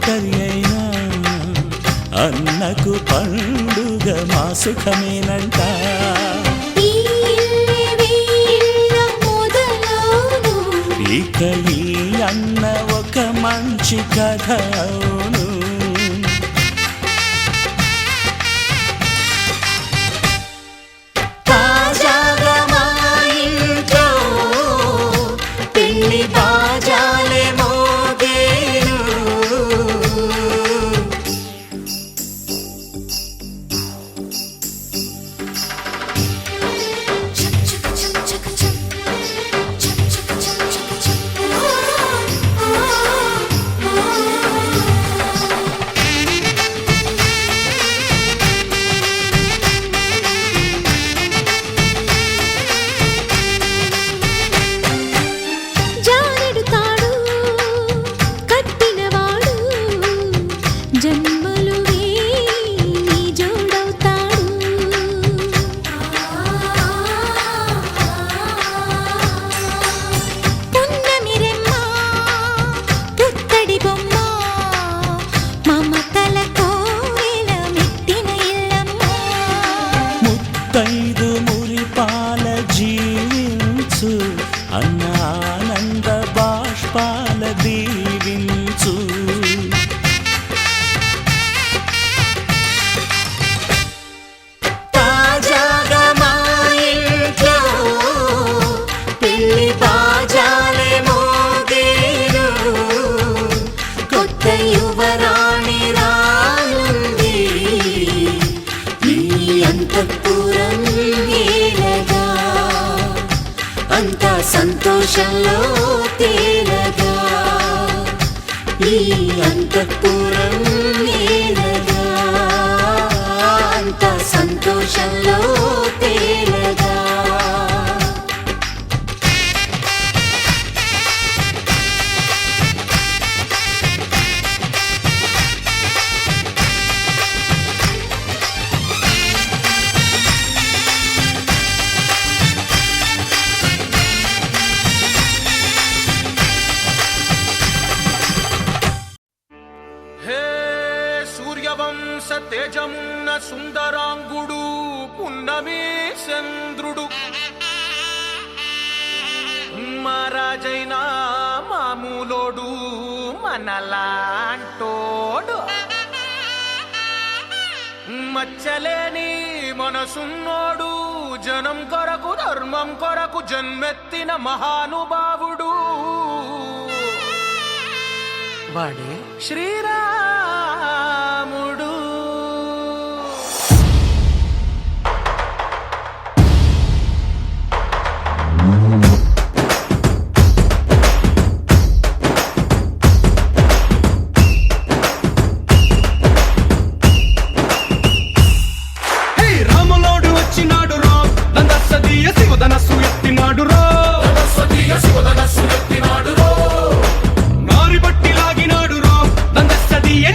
ఒంటరి అయినా అన్నకు పండుగ మా సుఖమేనంట. ఇక ఈ అన్న ఒక మంచి కథ అవును. తాజాగా మా ఇంట్లో పెళ్లి బాజాలే మోగేను. ముత్తైదు మురిపాల జీవించు అన్న ఆనంద బాష్పాల దీవించు. తాజాగా మా ఇంట్లో పెళ్లి బాజాలే మోగేను. కొత్త యువరాణి రానుంది ఈ అంతఃపురం ఏలగా. అంతా సంతోషంలో తేలగా ఈ అంతఃపురం ఏలగా. అంతా సంతోషంలో తేలగా. సూర్యవంశ తేజమున్న సుందరాంగుడు పున్నమి చంద్రుడు. మహారాజైన మామూలోడు మనలాంటోడు. మచ్చలేని మనసున్నోడు జనం కొరకు ధర్మం కొరకు జన్మెత్తిన మహానుభావుడు. వాడే శ్రీరాముడు. రాములోడు వచ్చినాడు రో, నందసదీయ శివధనస్సు ఎత్తినాడు రో. నారి బట్టి లాగినాడు రో, నందసదీయ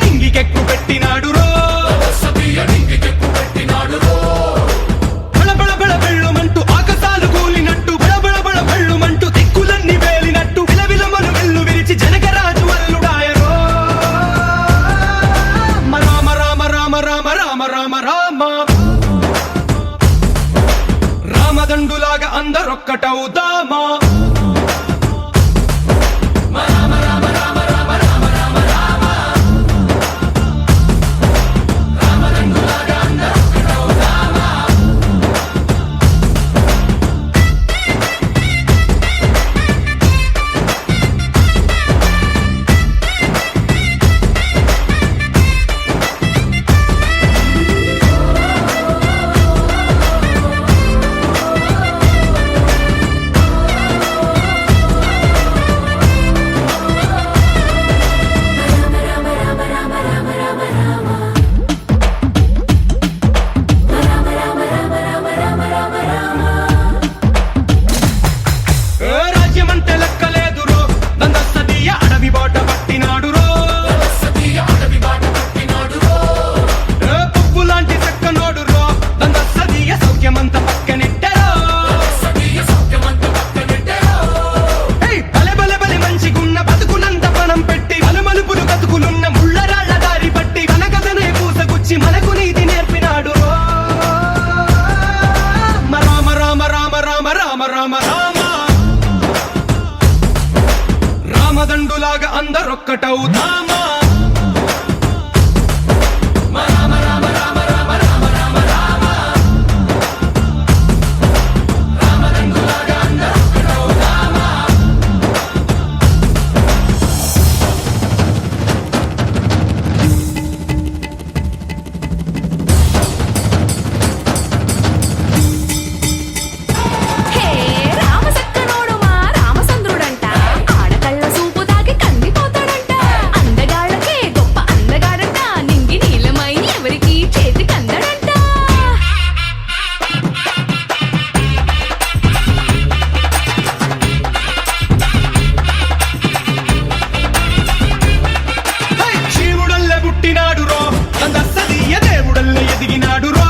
పుట్టినాడు రో నందసదీయ దేవుడల్ల ఎదిగినాడు రో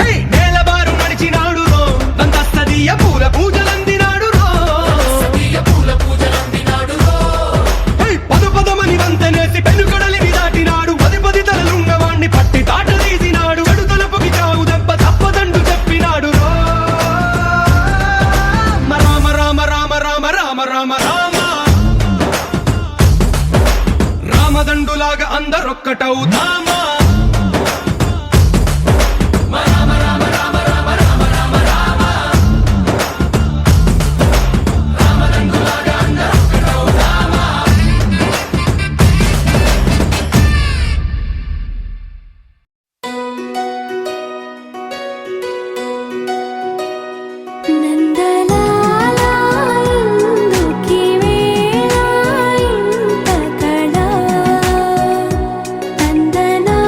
హే, నేలబారు నడిచినాడు రో నందసదీయ పూల పూజలందినాడు రో హే, పదమని వంతనేసి పెనుకడలిని దాటినాడు 10 తలలున్నవాణ్ణి పట్టి తాట తీసినాడు చెడు తలపుకి చావు దెబ్బ తప్పదండు చెప్పినాడు రో రామ రామ రామ రామ రామ రామ రామ రామదండులాగా అందరొక్కటవుదామా నందలాలా ఇందుకి వేళ ఇంత కళ నందనా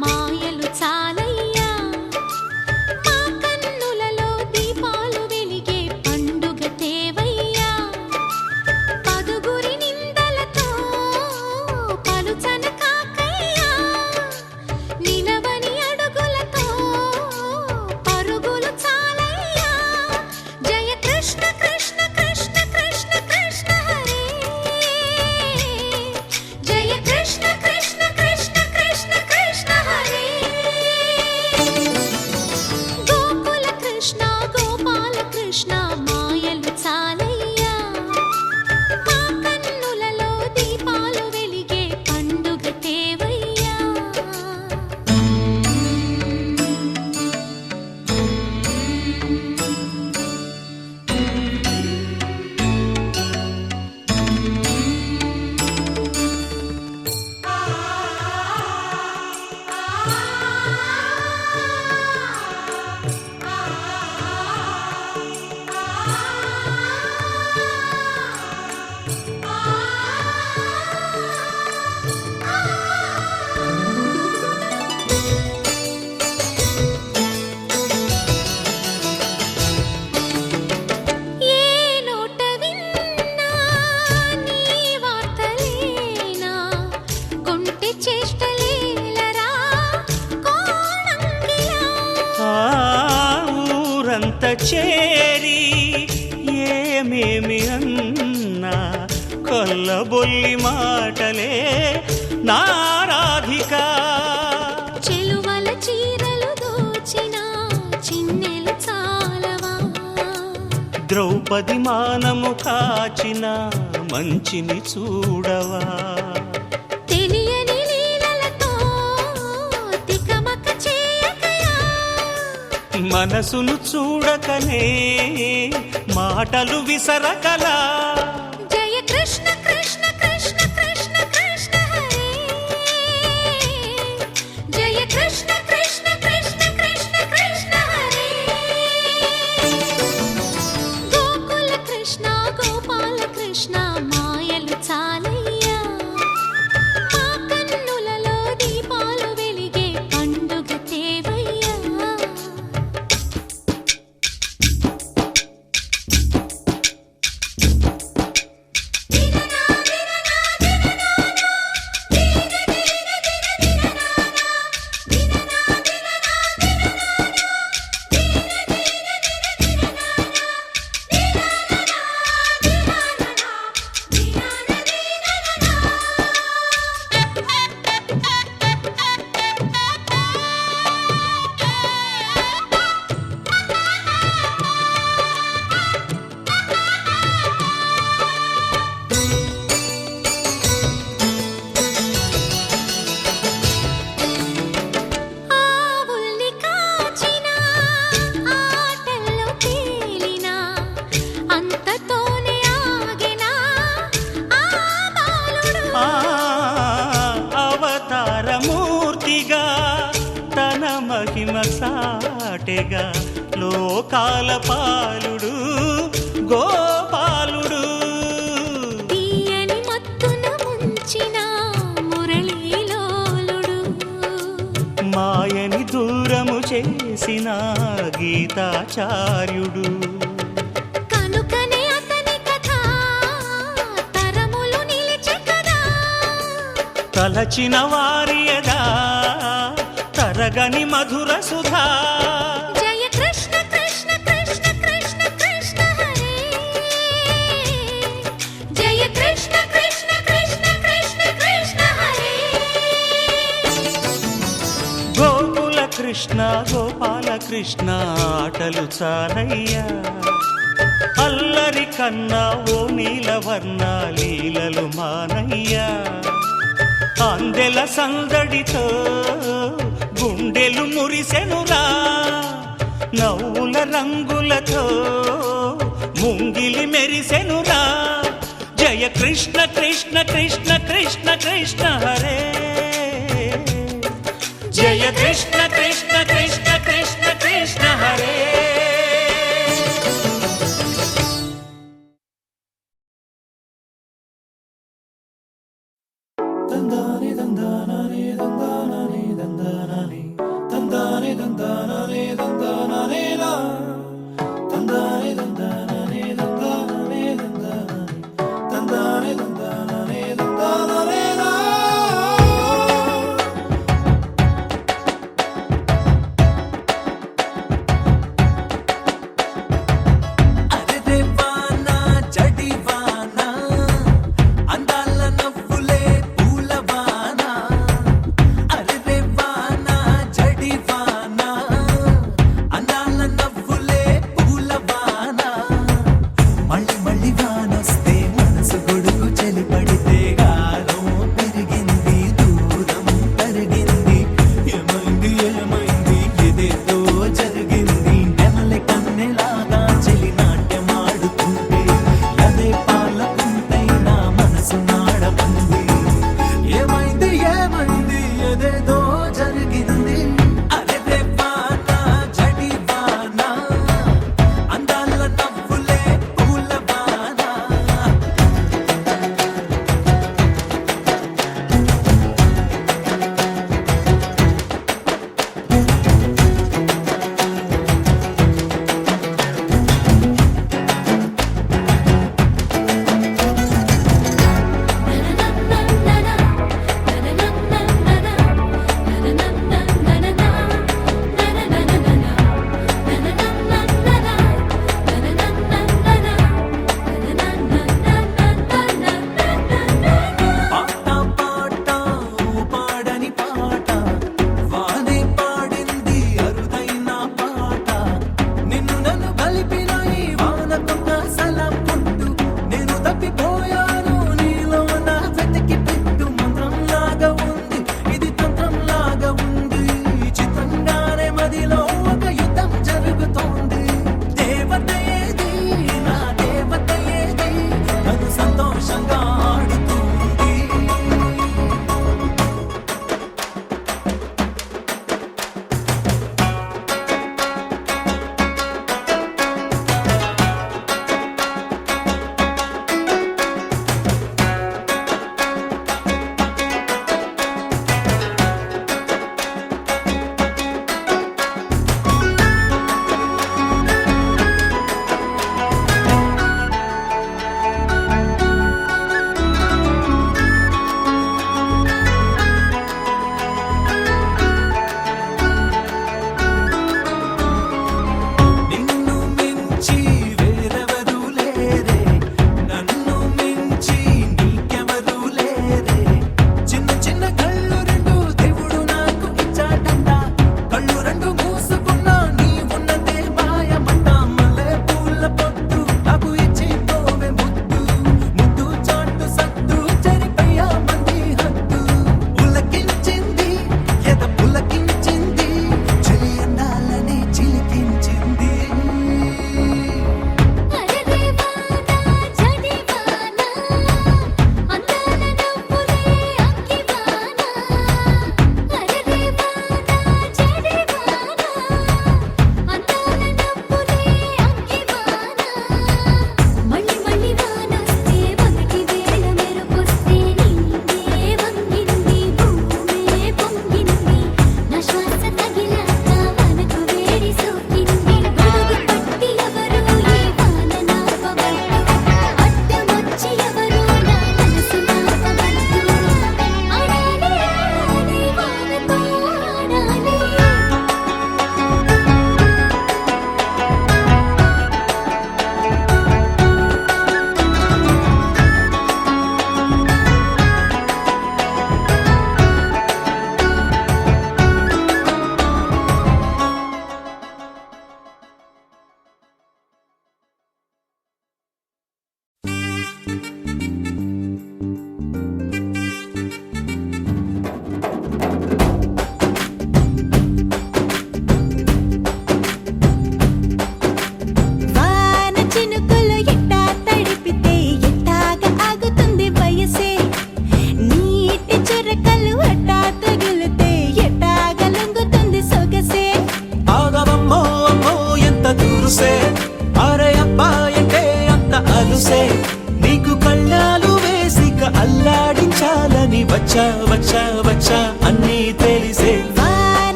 మాయలు చాలయ్యా మా కన్నులలో దీపాలు వెలిగే పండుగ తేవయ్యా పదుగురి నిందలతో పలుచన కాకయ్యా నిలవని అడుగులతో పరుగులు చాలయ్యా జయ కృష్ణ కృష్ణ కృష్ణ కృష్ణ కృష్ణ హరే జయ కృష్ణ కృష్ణ కృష్ణ కృష్ణ కృష్ణ హరే గోకుల కృష్ణ గోపాల కృష్ణ మాయలు చాలయ్యా మా కన్నులలో దీపాలు వెలిగే పండుగ తేవయ్యా ఏ నోట విన్నా నీ వార్తలేనా కొంటె చేష్టలేలరా కోణంగిలా ఆ ఊరంత చేరి ఏమేమి అన్నా కొల్లబొల్లి మాటలే నారాధిక చెలువల చీరలు దోచిన చిన్నెలు చాలవా ద్రౌపది మానము కాచిన మంచిని చూడవా తెలియని లీలలతో తికమక చేయకయా మనసును చూడకనే మాటలు విసరకలా జయ కృష్ణ కృష్ణ కృష్ణ కృష్ణ కృష్ణ హరే జయ కృష్ణ కృష్ణ కృష్ణ కృష్ణ కృష్ణ హరే గోకుల కృష్ణ గోపాల కృష్ణ మాయలు చాలయ్యా మా కన్నులలో దీపాలు వెలిగే పండుగ తేవయ్యా ఆవుల్ని కాచిన ఆటల్లో తేలిన అంతతోనే ఆగిన ఆ బాలుడు ఆ అవతారమూర్తిగా తన మహిమ సాటెగా లోకాల పాలుడు గోపాలుడు తీయని మత్తున ముంచిన మురళీలోలుడు మాయని దూరము చేసిన గీతాచార్యుడు కనుకనే అతని కథ తరములు నిలిచె కదా తలచిన వారియదా తరగని మధుర సుధా జయ కృష్ణ కృష్ణ కృష్ణ కృష్ణ కృష్ణ హరే జయ కృష్ణ కృష్ణ కృష్ణ కృష్ణ కృష్ణ హరే గోకుల కృష్ణ గోపాల కృష్ణ ఆటలు చాలయ్యా అల్లరి కన్నా ఓ నీలవర్ణ లీలలు మానయ్యా అందెల సందడితో గుండెలు మురిసెనురా నవ్వుల రంగులతో ముంగిలి మెరిసెనురా జయ కృష్ణ కృష్ణ కృష్ణ కృష్ణ కృష్ణ హరే జయ కృష్ణ కృష్ణ కృష్ణ కృష్ణ కృష్ణ హరే దందాని దందాని దందాని దందాని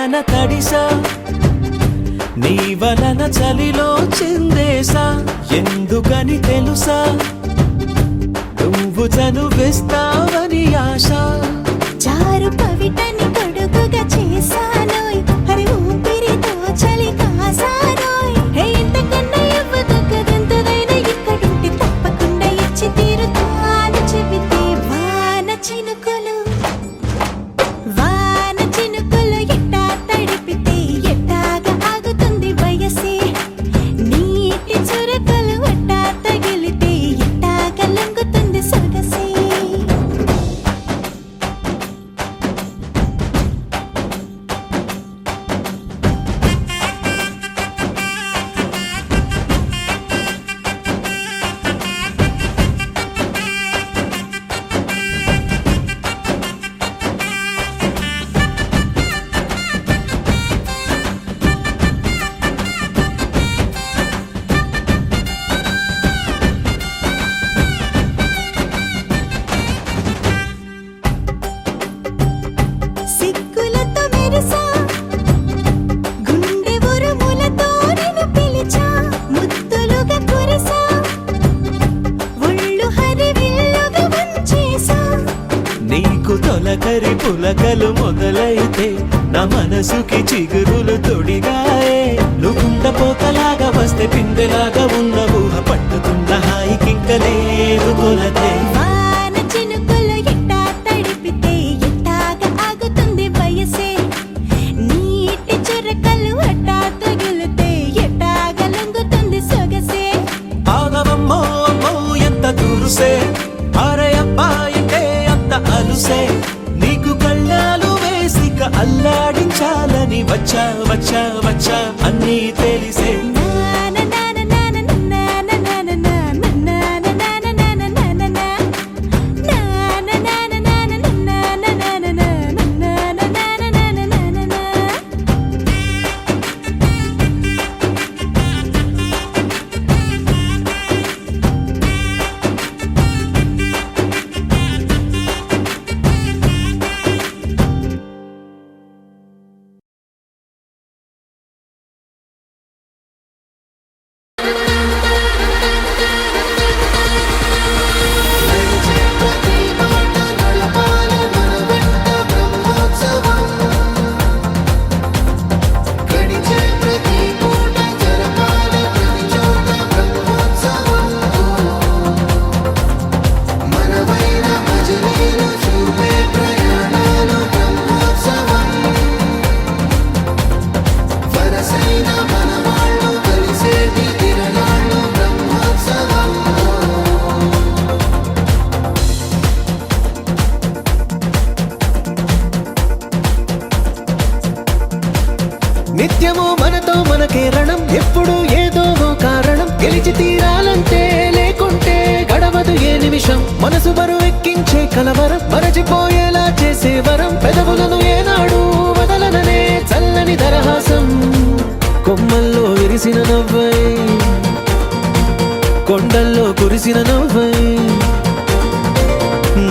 వలన తడిసా నీ వలన చలిలో చిందేసా ఎందుకని తెలుసా నువ్వు చనువిస్తావని ఆశ చారు పవిటని కొడుకుగా చేశానోయ్ హరి ఊపిరితో చలి కాసానోయ్ హే ఇంతకన్నా ఇవ్వదగ్గదెంతదైనా ఇక్కడుంటే తప్పకుండా ఇచ్చి తీరుతాను చెబితే వాన చినుకులు ఎట్టా తడిపితే ఎట్టాగా ఆగుతుంది వయసే నీటి చురకలు ఎట్టా తగిలితే ఎట్టాగా లొంగుతుంది సొగసే సిగ్గులతో మెరిసా గుండె ఉరుములతో నిన్ను పిలిచా ముద్దులుగా కురిసా ఒళ్ళు హరివిల్లుగా వంచేసా నీకు తొలకరి పులకలు మొదలైతే నా మనసుకి చిగురులు తొడిగాయే నువ్వుండ పోతలాగా వస్తే పిందెలాగా ఉన్న ఊహ పట్టుకున్న హాయికింక లేదు కొలతే వాన చినుకులు ఎట్టా తడిపితే ఎట్టాగా ఆగుతుంది వయసే నీటి చురకలు ఎట్టా తగిలితే ఎట్టాగా లొంగుతుంది సొగసే ఆగవమ్మో అమ్మో ఎంత దూరుసే అరే అబ్బాయికే అంత అలుసే నీకు కళ్ళాలు వేసిక అల్లాడించాలని వచ్చా వచ్చా వచ్చా అన్నీ తెలిసే నిత్యము మనతో మనకే రణం ఎప్పుడు ఏదో ఓ కారణం గెలిచి తీరాలంటే లేకుంటే గడవదు ఏ నిమిషం మనసు బరువెక్కించే కలవరం మరచిపోయేలా చేసే వరం పెదవులను ఏనాడు వదలననే చల్లని దరహాసం కొమ్మల్లో విరిసిన నవ్వై కొండల్లో కురిసిన నవ్వై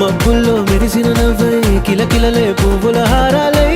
మబ్బుల్లో మెరిసిన నవ్వై కిలకిలలే పువ్వుల హారాలై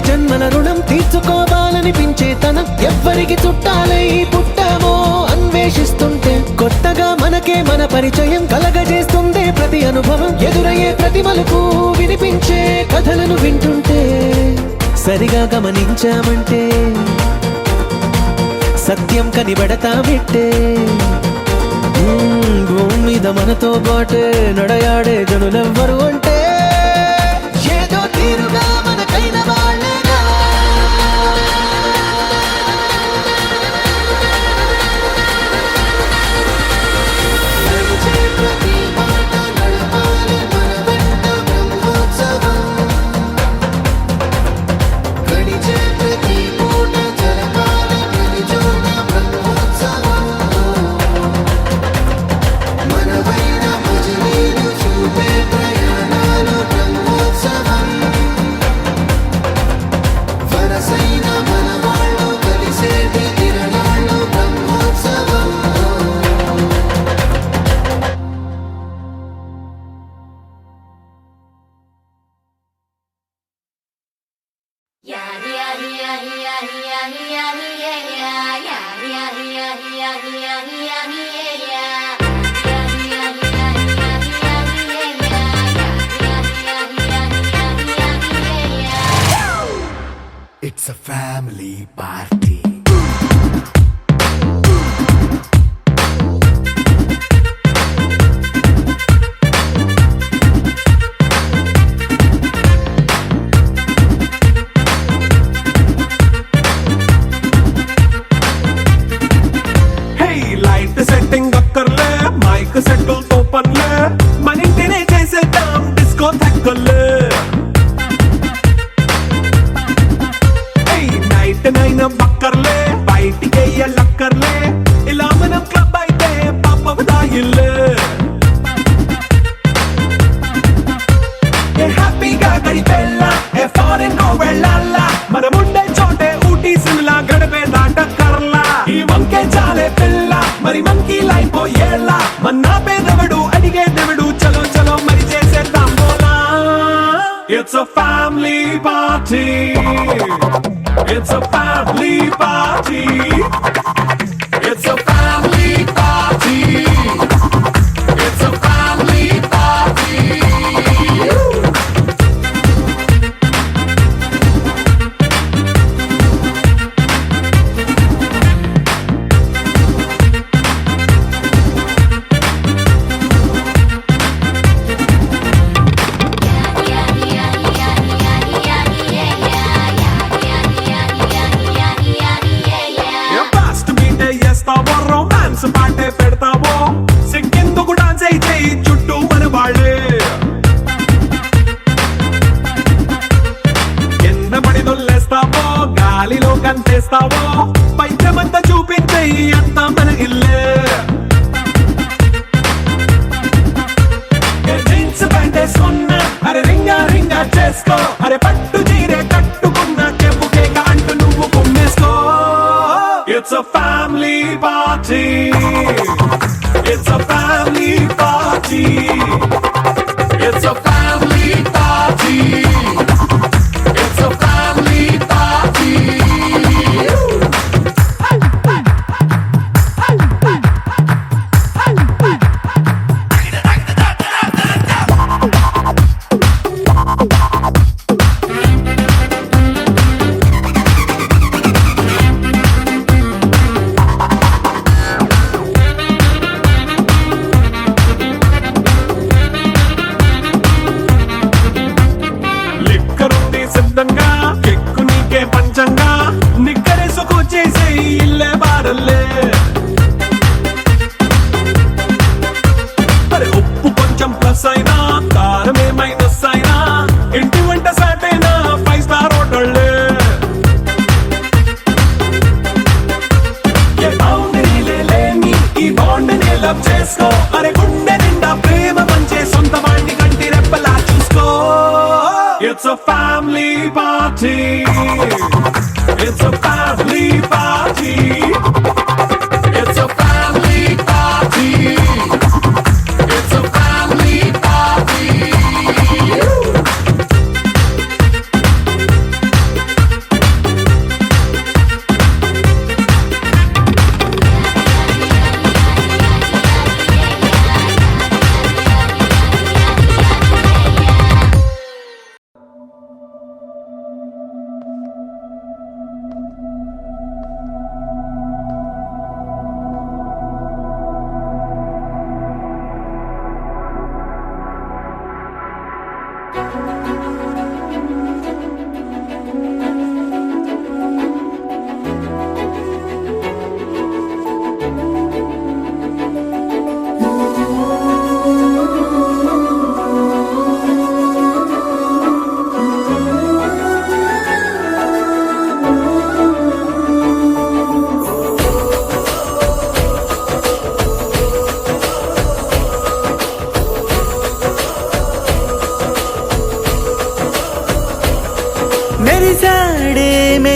జన్మల రుణం తీర్చుకోవాలనిపించే తనం ఎవ్వరికి చుట్టాలై పుట్టామో అన్వేషిస్తుంటే కొత్తగా మనకే కథలే మన పరిచయం కలగజేస్తుందే ప్రతి అనుభవం ఎదురయ్యే ప్రతి మలుపు వినిపించే కథలను వింటుంటే సరిగా గమనించామంటే సత్యం కనిబడతా విట్టే భూమి మీద మనతో పాటే నడయాడే జనులెవ్వరు అంటే ఏదో తీరుగా మనకైన వాళ్ళేగా It's a family party. Hey, light setting akkarle, mic settle to panle, manintine chesedam disco thakkale. నైన బక్కర్లే బయటికెయ్య లక్కర్లే ఇలా మనం క్లబ్ అయితే పాపదాయిల్లే ఏ హ్యాపీగా గడిపెళ్ళ ఏ ఫారెన్ కో వెళ్ళాల మనముండే చోటే ఊటీ సిమ్లా గడిపే దాటక్కర్లా ఈ వంకే చాలే పిల్ల మరి మంకీ లైఫ్ ఏళ్ళ మన్నా పేదవడు అడిగే దేవుడు చలో చలో మరి చేసేద్దాం బోలా it's a family party. It's a family party. It's a family party. It's a family party. Romance పాటే పెడతావో సిగ్గెందుకు డాన్స్ అయి చేయి చుట్టూ మన వాళ్ళే కింద పడి దొల్లేస్తావో గాలిలో కంటేస్తావో పైచమంతా చూపించేయి అంతా మన ఇల్లే జీన్స్ ప్యాంట్ వేసుకున్నా అరే రింగా రింగా చేసుకో అరే పట్టు చీరే కట్టుకున్న చెప్పు కేక అంటూ నువ్వు కుమ్మేసుకో It's a family party. It's a family party. It's a family party. It's a family party.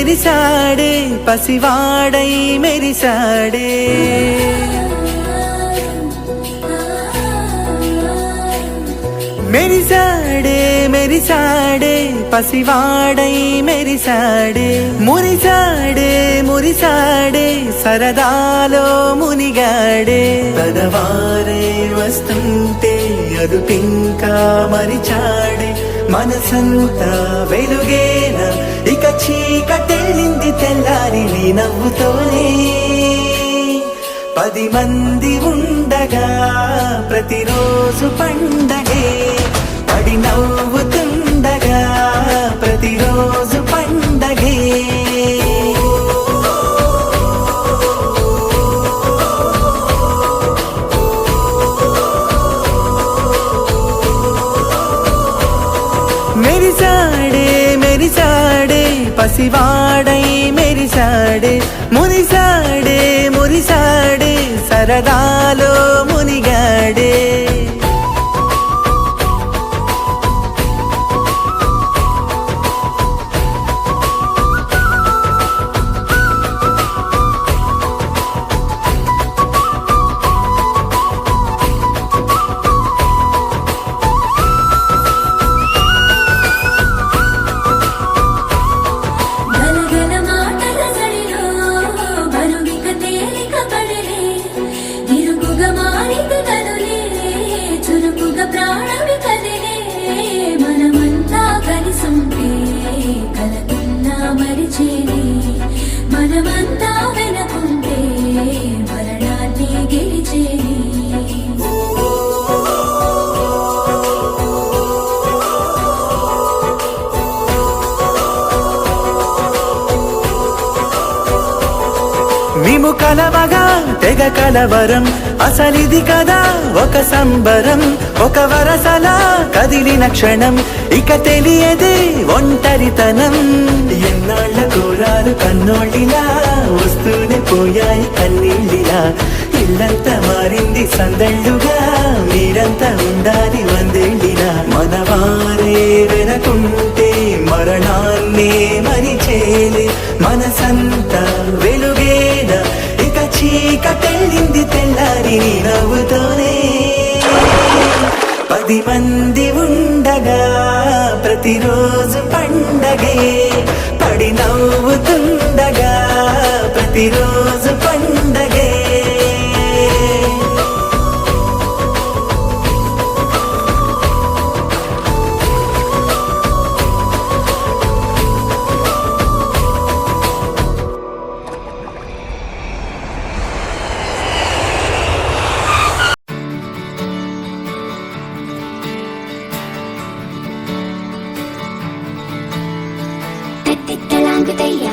మెరిసాడే పసివాడై మెరిసాడే మెరిసాడే మెరిసాడే పసివాడై మెరిసాడే మురిసాడే మురిసాడే సరదాలో మునిగాడే పదవారే వస్తుంటే అదుపింకా మరిచాడే మనసంతా వెలుగేన ఇక చీకటెళ్ళింది తెల్లారి నీ నవ్వుతోనే 10 మంది ఉండగా ప్రతిరోజు పండగే పడి నవ్వుతుండగా ప్రతిరోజు పండగే మెరిసాడే మెరిసాడే పసివాడై మెరిసాడే మురిసాడే మురిసాడే సరదాలో మునిగాడే గలగల మాటల సడిలో బరువిక తేలిక పడలే నిరుగుగా మారింది కనులే చురుకుగా ప్రాణమి కదిలే మనమంతా కలిసుంటే కలకున్నా మరిచేనే మనమంతా వెనకుంటే మరణాన్ని గెలిచేనే మేము కలవగా తెగ కలవరం అసలిది కదా ఒక సంబరం ఒక వరసలా కదిలిన క్షణం ఇక తెలియదే ఒంటరితనం ఎన్నాళ్ళ కోరాలు కన్నోళ్ళిలా వస్తూనే పోయాయి కన్నీళ్ళిలా ఇల్లంతా మారింది సందళ్ళుగా మీరంతా ఉండాలి వందేళ్ళిలా మనవారే వెనకుంటే మరణాన్నే మరిచేలే మనసంతా వెలుగేన ఇక చీకటెళ్ళింది తెల్లారి నీ నవ్వుతోనే 10 మంది ఉండగా ప్రతిరోజు పండగే పడి నవ్వుతుండగా ప్రతిరోజు పండగే తిట్టలాంగుతయ్యా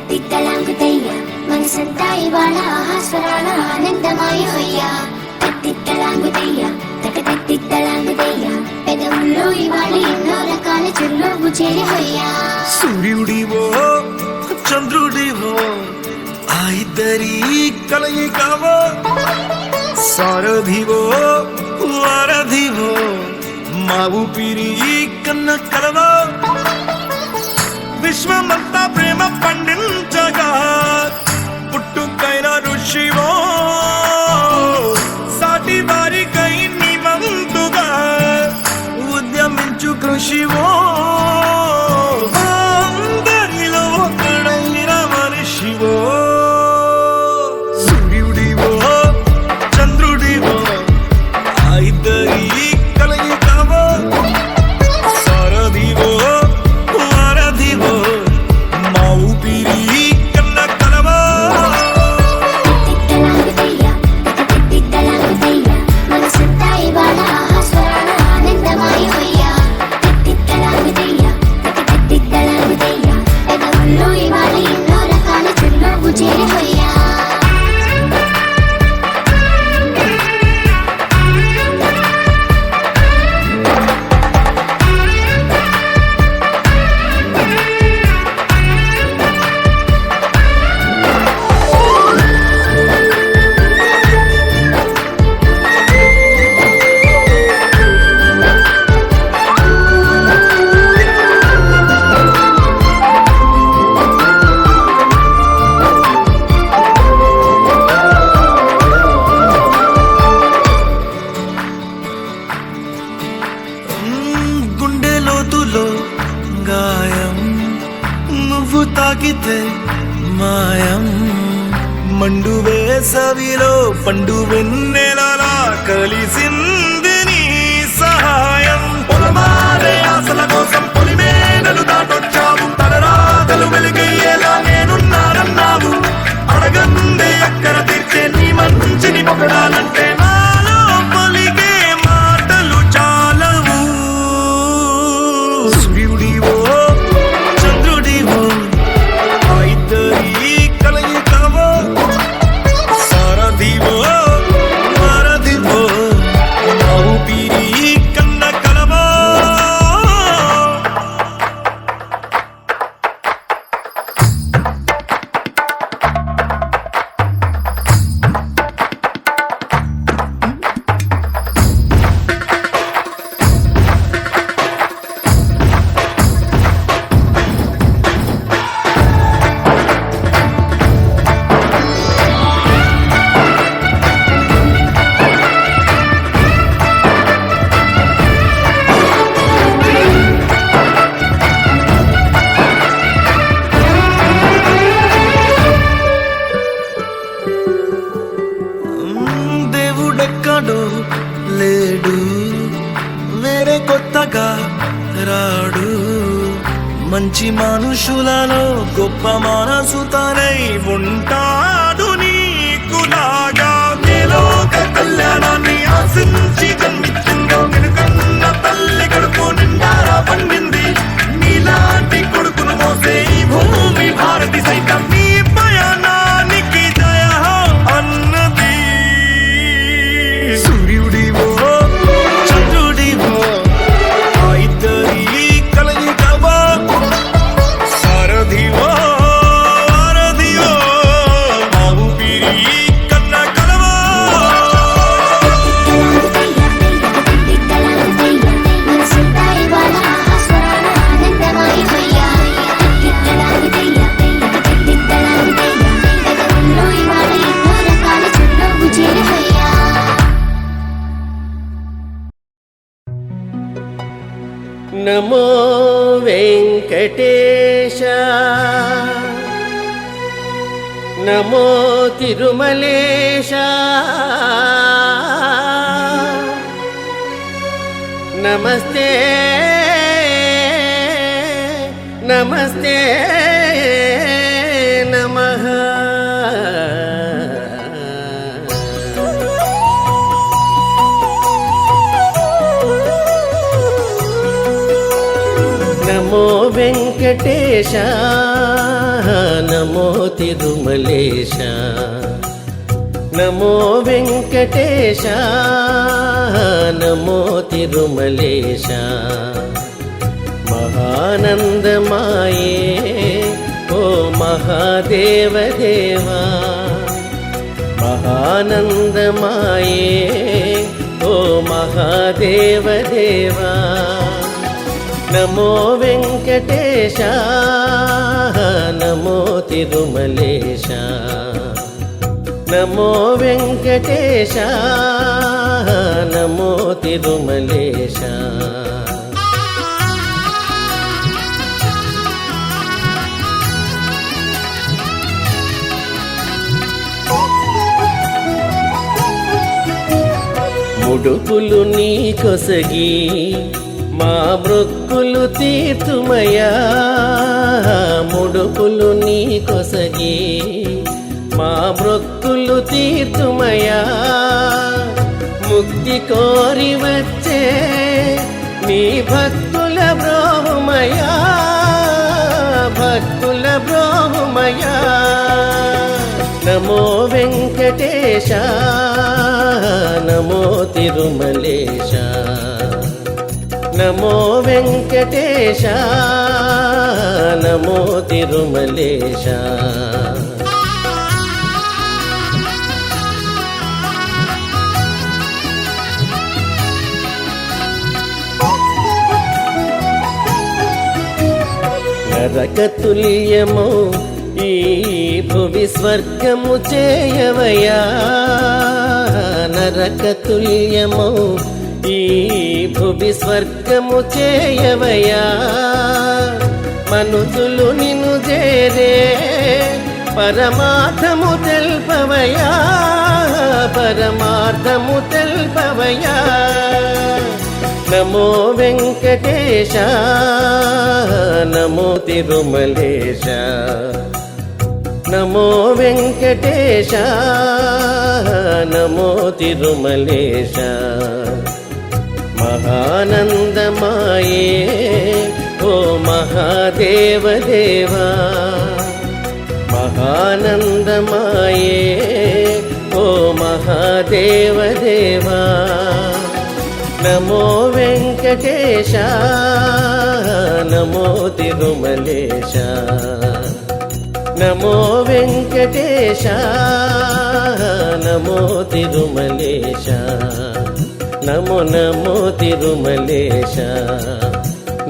తిట్టలాంగుతయ్యా మనసంతా ఇవాళ ఆహాస్వరాల ఆనందమాయ హొయ్యా తిట్టలాంగుతయ్యా తిట్టలాంగుతయ్యా పెదవుల్లో ఇవాళ ఎన్నో రకాల చిరునవ్వు చేరి హొయ్యా సూర్యుడివో చంద్రుడివో ఆ ఇద్దరి కలయికవో సారథివో వారధివో మా ఊపిరి కన్న కలవో విశ్వమంతా ప్రేమ పండించగా పుట్టుకైన ఋషివో సాటి వారికై నివంతుగా ఉద్యమించు కృషివో అందరిలో ఒకడైన మనిషివో సూర్యుడివో చంద్రుడివో ఆ ఇద్దరి కలయికవో సారథివో వారధివో మా ఊపిరి మాయం మండు వేసవిలో పండు వెన్నెలలా కలిసింది నీ సహాయం పొలమారే ఆశల కోసం పొలిమేనలు దాటొచ్చావు తలరాగలు వెలుగయ్యేలా నేనున్నానన్నావు అడగందే అక్కర తీర్చే నీ మంచిని పొగడాలంటే నాలో పలికే మాటలు చాలవు సూర్యుడివో చంద్రుడివో ఆ ఇద్దరి కలయికవో సారథివో వారధివో నా ఊపిరి కన్న కలవో దేవుడెక్కడో లేడు వేరే కొత్తగా రాడు మంచి మనుషులలో గొప్ప మనసు తనై ఉంటాడు నీకులాగా నేలోక కళ్యాణాన్ని ఆశించి జన్మించిందో వెనుకన్న తల్లి కడుపు నిండారా పండింది నీలాంటి కొడుకును మోసే ఈ భూమి భారతి సైతం నీ పయనానికి జయ అన్నది సూర్యుడివో చంద్రుడివో ఆ ఇద్దరి కలయికవో సారథివో వారధివో నా ఊపిరి కన్న కలవో మనసంతా ఇవాళ ఆస్వరాల ఆనందమయమయ్యా తిట్టలాగుతయ్యా తిట్టలాగుతయ్యా పెదవుల్లో ఇవాళ ఎన్నో రకాల చుట్టూ చేరవయ్యా నమో వెంకటేశ నమో తిరుమలేశ నమస్తే నమస్తే నమః నమో వెంకటేశ నమో తిరుమలేశ నమో వెంకటేశ నమో తిరుమలేశ మహానందమాయే ఓ మహాదేవదేవా మహానందమాయే ఓ మహాదేవదేవా నమో వెంకటేశ నమో తిరుమలేశ నమో వెంకటేశ నమో తిరుమలేశ ముడుపులు నీ కొసగి మా మృక్కులు తీర్తుమయా ముడుపులు నీ కొసగి మా మృక్కులు తీర్తుమయా ముక్తి కోరి వచ్చే నీ భక్తుల బ్రోహుమయా భక్తుల బ్రోహుమయా నమో వెంకటేశ నమో తిరుమలేశ నమో వెంకటేశ నమో తిరుమలేశ నరకతుల్యము ఈ భువి స్వర్గము చేయవయా నరకతుల్యము ఈ భువి స్వర్గము చేయవయా మనుషులు నిన్ను చేరే పరమార్థము తెల్పవయా పరమార్థము తెల్పవయా నమో వెంకటేశ నమో తిరుమలేశ నమో వెంకటేశ నమో తిరుమలేశ మహానందమాయే ఓ మహాదేవదేవా మహానందమాయే ఓ మహాదేవదేవా నమో వెంకటేశ నమో తిరుమలేశ నమో వెంకటేశ నమో తిరుమలేశ నమో నమో తిరుమలేశ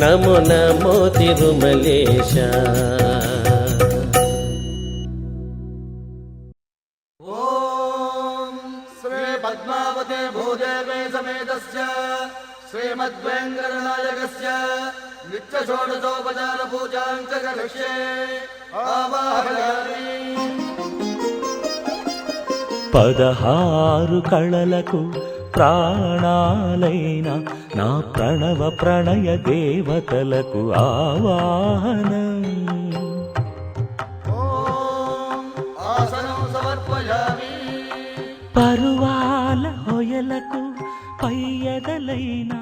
నమో నమో తిరుమలేశ పద్మావతే భూదేవే సమేతస్య శ్రీమద్వేంకటనాయకస్య నిత్య షోడశోపచార పూజాం చ కరిష్యే ఆవాహయామి 16 కళలకు ప్రాణాలైన నా ప్రణవ ప్రణయ దేవతలకు ఆవాహనం ఆసనం సమర్పయామి పరువాల హొయలకు పయ్యదలైన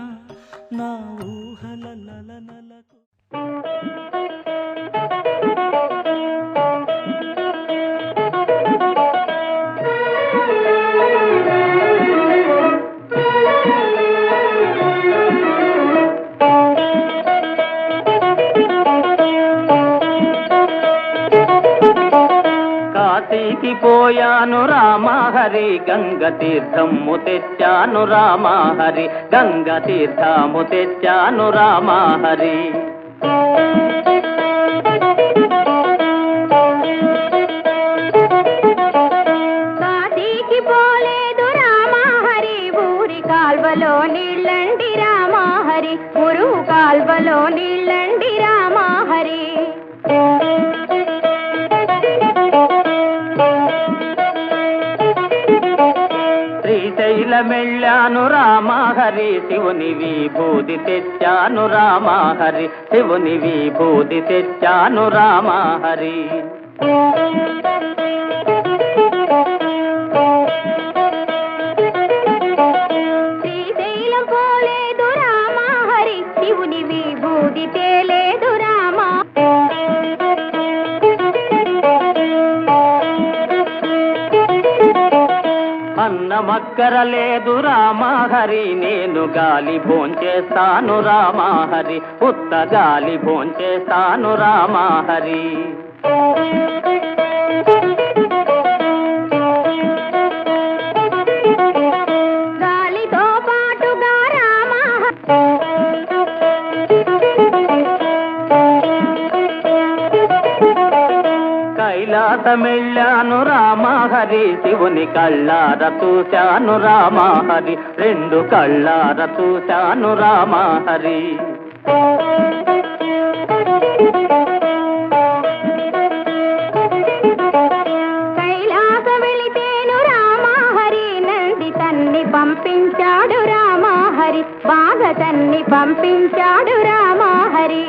నా ఊహల లలనలకు కాశీకి పోయాను రామహరి గంగ తీర్థము తెచ్చాను రామహరి గంగ తీర్థము తెచ్చాను రామహరి కాశీకి పోలేదు రామహరి ఊరి కాల్వలో నీళ్ళండి రామహరి మురుగు కాల్వలో నీళ్ళండి రామహరి శ్రీశైలమెళ్ళాను రామహరి శివుని విభూది తెచ్చాను రామహరి శివుని విభూది తెచ్చాను రామహరి శ్రీశైలం పోలేదు రామహరి శివుని విభూది తేలేదు రామ అన్నమక్కర లేదు రామహరి నేను గాలి భోంచేస్తాను రామహరి ఉత్త గాలి భోంచేస్తాను రామహరి గాలితో పాటుగా కైలాసమెళ్ళాను రామహరి శివుని కళ్ళార చూశాను రామహరి రెండు కళ్ళార చూశాను రామహరి కైలాస వెళితేను రామహరి నంది తన్ని పంపించాడు రామహరి బాగా తన్ని పంపించాడు రామహరి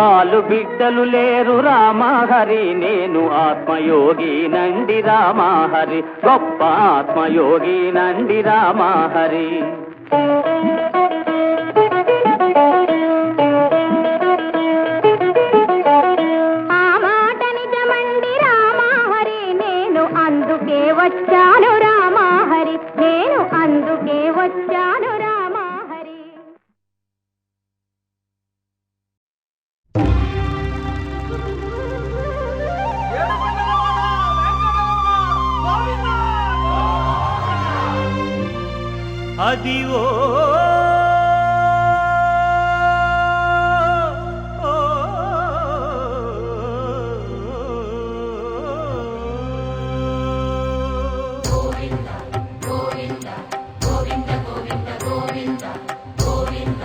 ఆలు బిడ్డలు లేరు రామహరి నేను ఆత్మయోగి నండి రామహరి గొప్ప ఆత్మయోగి నండి రామహరి ఆ మాట నిజమండి రామహరి నేను అందుకే వచ్చాను రామహరి నేను అందుకే వచ్చాను రామహరి అదివో గోవింద గోవింద గోవింద గోవింద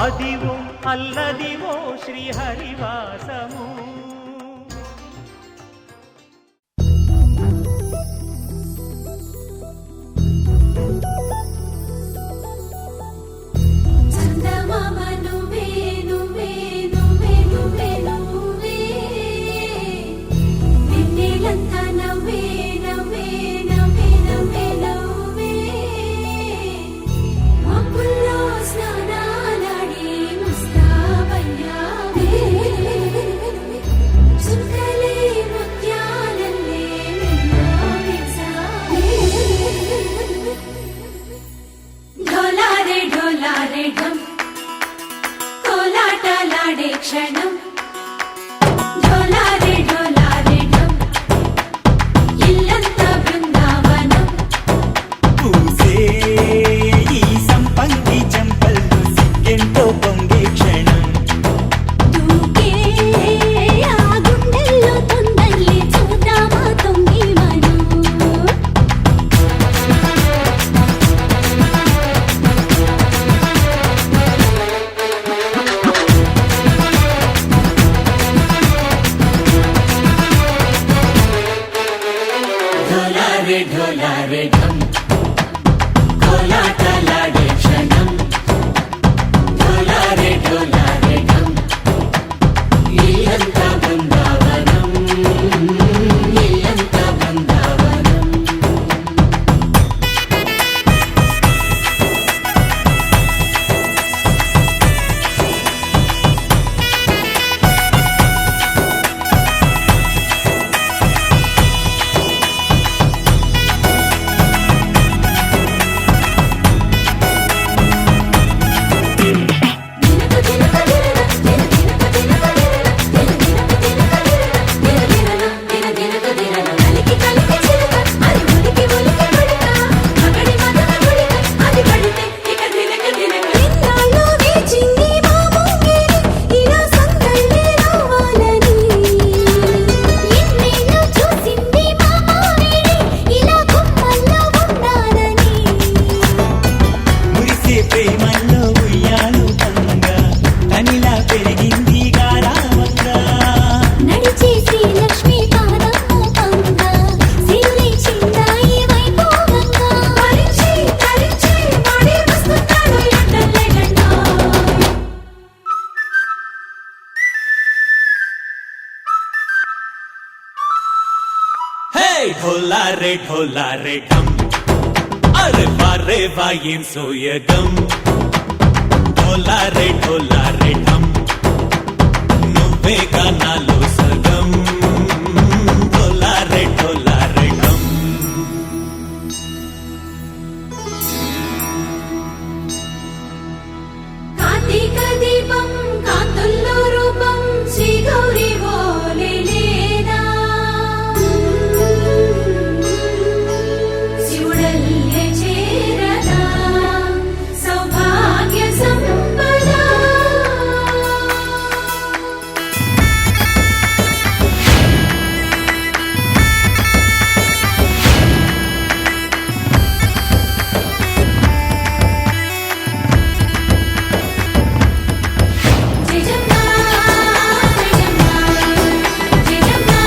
అదివో అల్లదివో శ్రీహరివాసము. చందమామ నువ్వే నువ్వే నువ్వే నువ్వే నువ్వే వెన్నెలంతా నవ్వే నవ్వే నవ్వే నవ్వే నవ్వే మబ్బుల్లో స్నానాలాడి ముస్తాబయ్యావే చుక్కలే ముత్యాలల్లే మెరిసావే ढोलारे ढोलारे ढम कोलाटलाडे क्षणं ढोलारे ढोलारे ढम इल्लंता बृंदावनं పూసే ఈ సంపంగి చెంపల్లో సిగ్గెంతో పొంగే క్షణం దూకే ఆ గుండెల్లో తొందల్లి చూద్దామా తొంగి మనం ढोलारे ढोलारे ढम कोलाटलाडे क्षणं ढोलारे ढोलारे ढम इल्लंता बृंदावनं इल्लंता बृंदावनं. మురిసే ప్రేమల్లో ఉయ్యాలు పంగా తనిలా పెరిగింది గారావంగా నడిచే శ్రీలక్ష్మి పాదము పంగా సిరులే చిందాయి వైభోగంగా పరిచి పరిచి మాడి వస్తున్నాడు ఎండలే గంట హే ఢోలారే ఢోలారే ఢమ్ అరే వారే వాయేం సోయగం ఢోలారే ఢోలారే ఢమ్ నువ్వే గానాలో సగం ఢోలారే ఢోలారే ఢమ్ కార్తీక దీపం కాంతుల్లో రూపం శ్రీ గౌరీ ఓలేనా శివుడల్లే చేరదా సౌభాగ్య సంపద జయజమ్మా జయజమ్మా జయజమ్మా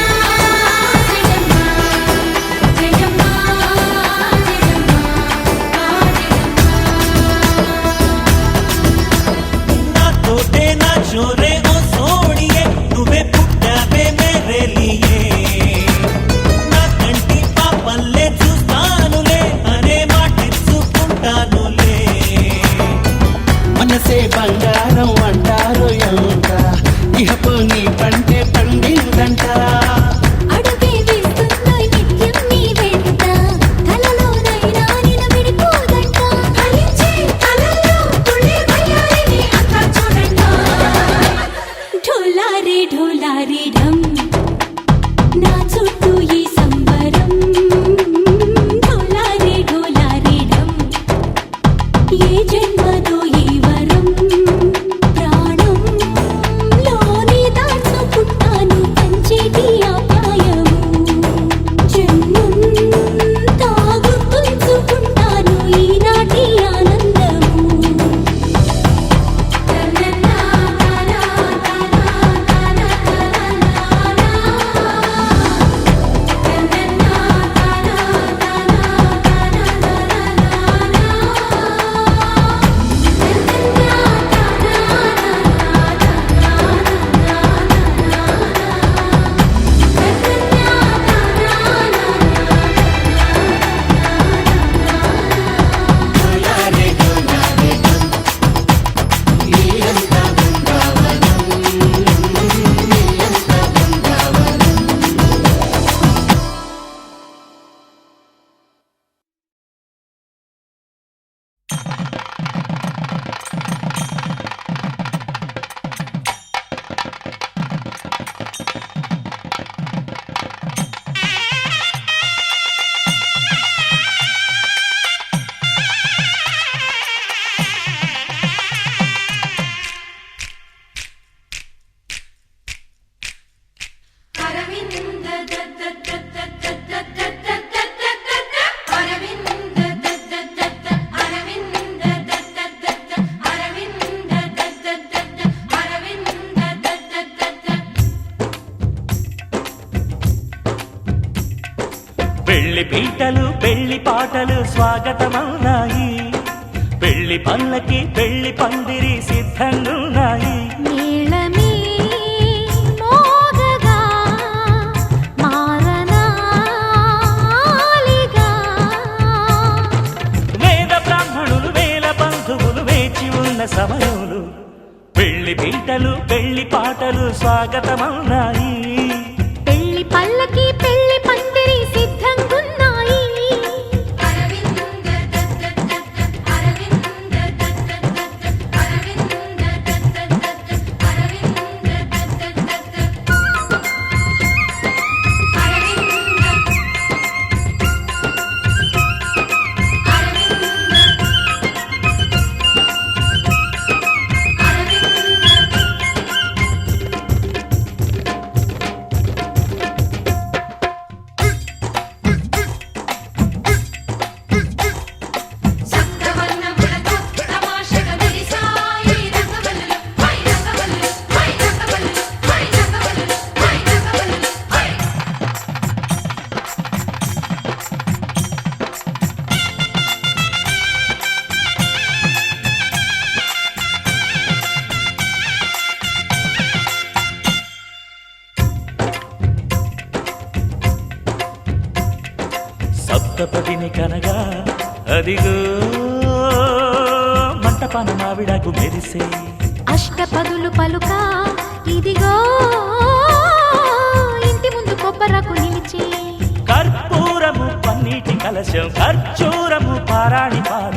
జయజమ్మా జయజమ్మా నాతోటే నా చోరే ఓ సోడియే నువ్వే పుట్టావే మేరే లియే నా కంటి పాపల్లే చూస్తానులే అనే మాటిచ్చుకుంటానులే మనసే బంగారం అంటారు ఎంత ఇహపు నీ పంటే పండిందంట అడుగే వేస్తుందో నిత్యం నీ వెంట కలలోనైనా నిన్ను విడిపోదంట ఫలించే కలల్లో తుళ్ళే వయ్యారిని అంతా చూడంట ఢోలారే ఢోలారే ఢమ్ నా చుట్టూ ఈ సంబరం ఢోలారే ఢోలారే ఢమ్ ఏ జన్మదో ఈ వరం పెళ్లి పాటలు స్వాగతమవునాయి పెళ్లి పల్లకి పెళ్లి పందిరి సిద్ధంగున్నాయి మేళమే మోగగా మారనాలిగా వేద బ్రాహ్మణులు వేల బంధువులు వేచి ఉన్న సమయంలో పెళ్లి పీటలు పెళ్లి పాటలు స్వాగతమవునాయి పెళ్లి పల్లకి పెళ్లి పందిరి సిద్ధంగున్నాయి సప్తపదిని కనగా అదిగో మంటపాన మావిడకు మెరిసే అష్టపదులు పలుక ఇదిగో ఇంటి ముందు కొబ్బరకు నిలిచి కర్పూరము పన్నీటి కలశం ఖర్జూరము పారాణి పాద